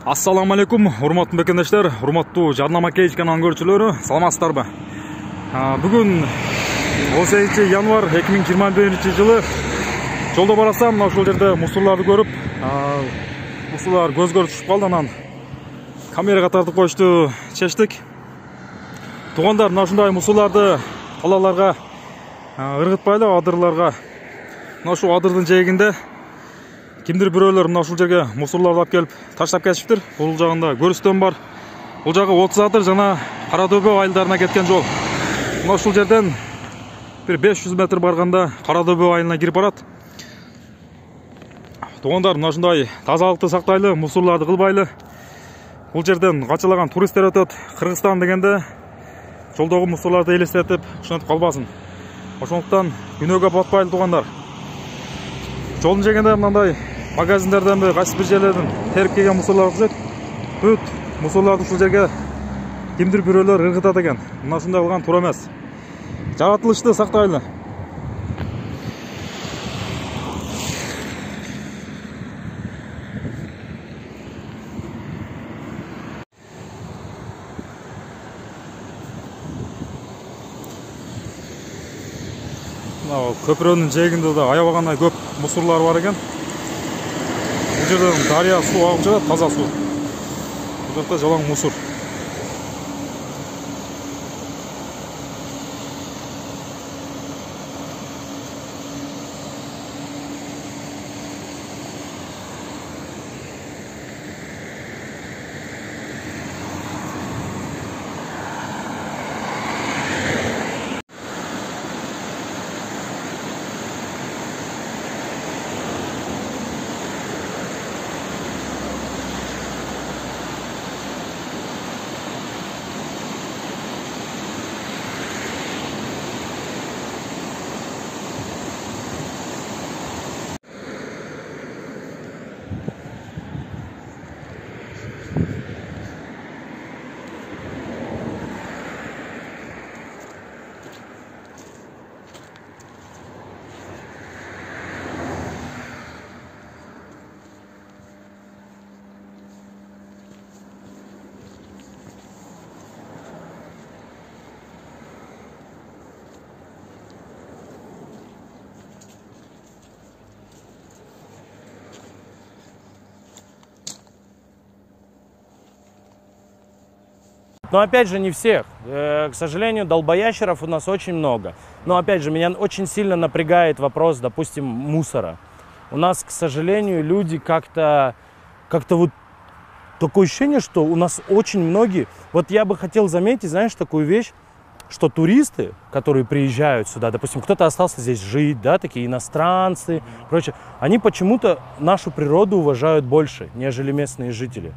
Ассаламу алейкум, урматтуу бекенdeşler, урматтуу жарнама кейч каналынын көрүүчүлөрү, саламатсыздарбы? Бүгүн 18 январь 2021 жолдо барасам, ушул жерде мусорларды көрүп, мусорлар көзгө түшүп калды, анан камерага тартып коюшту чечтик. Туугандар, ушундай мусорларды талааларга ыргытпайлы, адырларга. Ушул адырдын жээгинде кимдир бирөөлөр ушул жерге мусорларды алып келип таштап кетишиптир. Бул жагында көрүстөн бар. Бул жагы 30 адыр жана Кара Дөбө айылдарына кеткен жол. Ушул жерден бир 500 метр барганда Кара Дөбө айылына кирип барат. Туугандар, ушундай тазалыкты сактайлы, мусорларды кылбайлы. Бул жерден качалаган туристтер өтөт. Кыргызстан дегенде жолдогу мусорларды элестетип, ошентип калбасын. Ошондуктан күнөөгө батпайлы туугандар. Жолдун жегенде мындай магазиндерден кайсы бир жерлерден терип келген мусорлар окшойт. Бүт мусорларды ушул жерге кимдир бирөөлөр ыргытат экен. Мына ушундай кылган туура эмес. Жаратылышты сактайлы. Көпүрөнүн жээгинде да аябагандай көп мусорлар бар экен. Бул жерден дарыя суу агып жатат, таза суу. Бул жакта жалаң мусор. Но опять же не всех. К сожалению, долбоящеров у нас очень много. Но опять же меня очень сильно напрягает вопрос, допустим, мусора. У нас, к сожалению, люди как-то вот такое ощущение, что у нас очень многие... Вот я бы хотел заметить, знаешь, такую вещь, что туристы, которые приезжают сюда, допустим, кто-то остался здесь жить, да, такие иностранцы, прочее, они почему-то нашу природу уважают больше, нежели местные жители.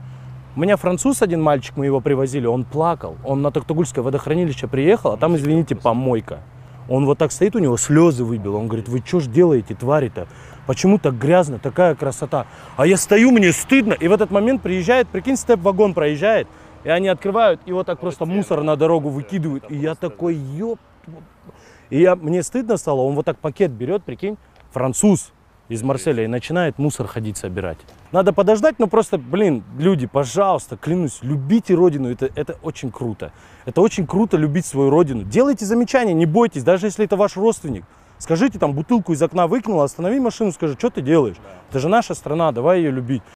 У меня француз один мальчик, мы его привозили, он плакал. Он на Токтагульское водохранилище приехал, а там, извините, помойка. Он вот так стоит, у него слезы выбил. Он говорит: вы что ж делаете, твари-то? Почему так грязно, такая красота? А я стою, мне стыдно. И в этот момент приезжает, прикинь, степ-вагон проезжает, и они открывают, и вот так просто мусор на дорогу выкидывают. И я такой, ёп. И мне стыдно стало, он вот так пакет берет, прикинь, француз из Марселя, и начинает мусор ходить собирать. Надо подождать, но просто, блин, люди, пожалуйста, клянусь, любите родину, это очень круто. Это очень круто любить свою родину. Делайте замечания, не бойтесь, даже если это ваш родственник. Скажите, там, бутылку из окна выкинул, останови машину, скажи, что ты делаешь? Это же наша страна, давай ее любить.